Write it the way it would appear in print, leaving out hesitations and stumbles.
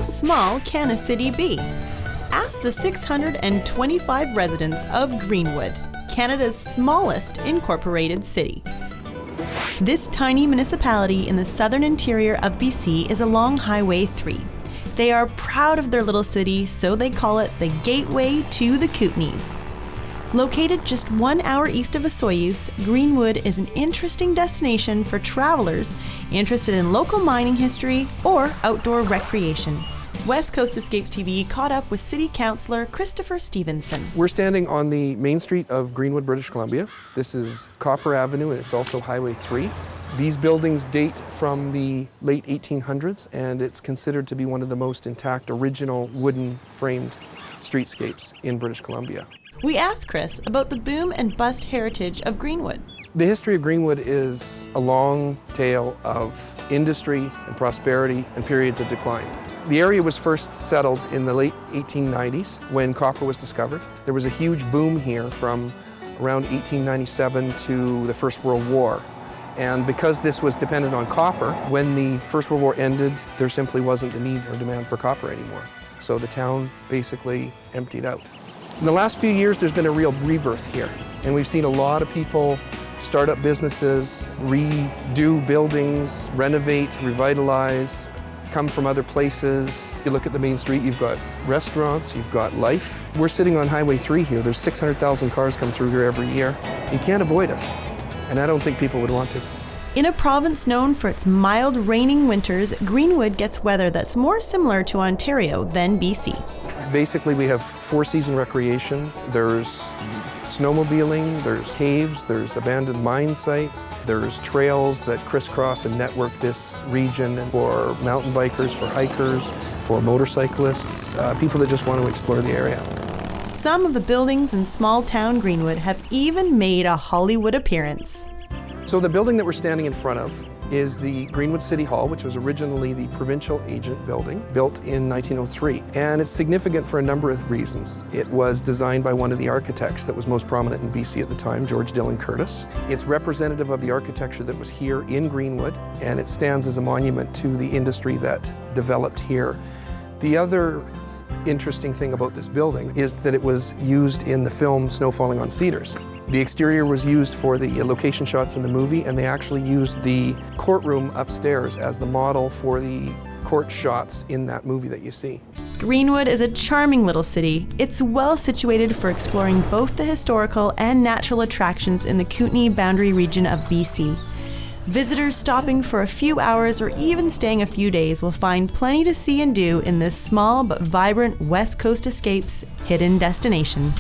How small can a city be? Ask the 625 residents of Greenwood, Canada's smallest incorporated city. This tiny municipality in the southern interior of BC is along Highway 3. They are proud of their little city, so they call it the Gateway to the Kootenays. Located just 1 hour east of Osoyoos, Greenwood is an interesting destination for travelers interested in local mining history or outdoor recreation. West Coast Escapes TV caught up with City Councillor Christopher Stevenson. We're standing on the main street of Greenwood, British Columbia. This is Copper Avenue and it's also Highway 3. These buildings date from the late 1800s and it's considered to be one of the most intact original wooden framed streetscapes in British Columbia. We asked Chris about the boom and bust heritage of Greenwood. The history of Greenwood is a long tale of industry and prosperity and periods of decline. The area was first settled in the late 1890s when copper was discovered. There was a huge boom here from around 1897 to the First World War. And because this was dependent on copper, when the First World War ended, there simply wasn't the need or demand for copper anymore. So the town basically emptied out. In the last few years, there's been a real rebirth here. And we've seen a lot of people start up businesses, redo buildings, renovate, revitalize, come from other places. You look at the main street, you've got restaurants, you've got life. We're sitting on Highway 3 here. There's 600,000 cars come through here every year. You can't avoid us. And I don't think people would want to. In a province known for its mild, raining winters, Greenwood gets weather that's more similar to Ontario than BC. Basically, we have four-season recreation. There's snowmobiling, there's caves, there's abandoned mine sites, there's trails that crisscross and network this region for mountain bikers, for hikers, for motorcyclists, people that just want to explore the area. Some of the buildings in small town Greenwood have even made a Hollywood appearance. So the building that we're standing in front of is the Greenwood City Hall, which was originally the provincial agent building, built in 1903. And it's significant for a number of reasons. It was designed by one of the architects that was most prominent in BC at the time, George Dillon Curtis. It's representative of the architecture that was here in Greenwood, and it stands as a monument to the industry that developed here. The other interesting thing about this building is that it was used in the film Snow Falling on Cedars. The exterior was used for the location shots in the movie, and they actually used the courtroom upstairs as the model for the court shots in that movie that you see. Greenwood is a charming little city. It's well situated for exploring both the historical and natural attractions in the Kootenay boundary region of BC. Visitors stopping for a few hours or even staying a few days will find plenty to see and do in this small but vibrant West Coast Escapes hidden destination.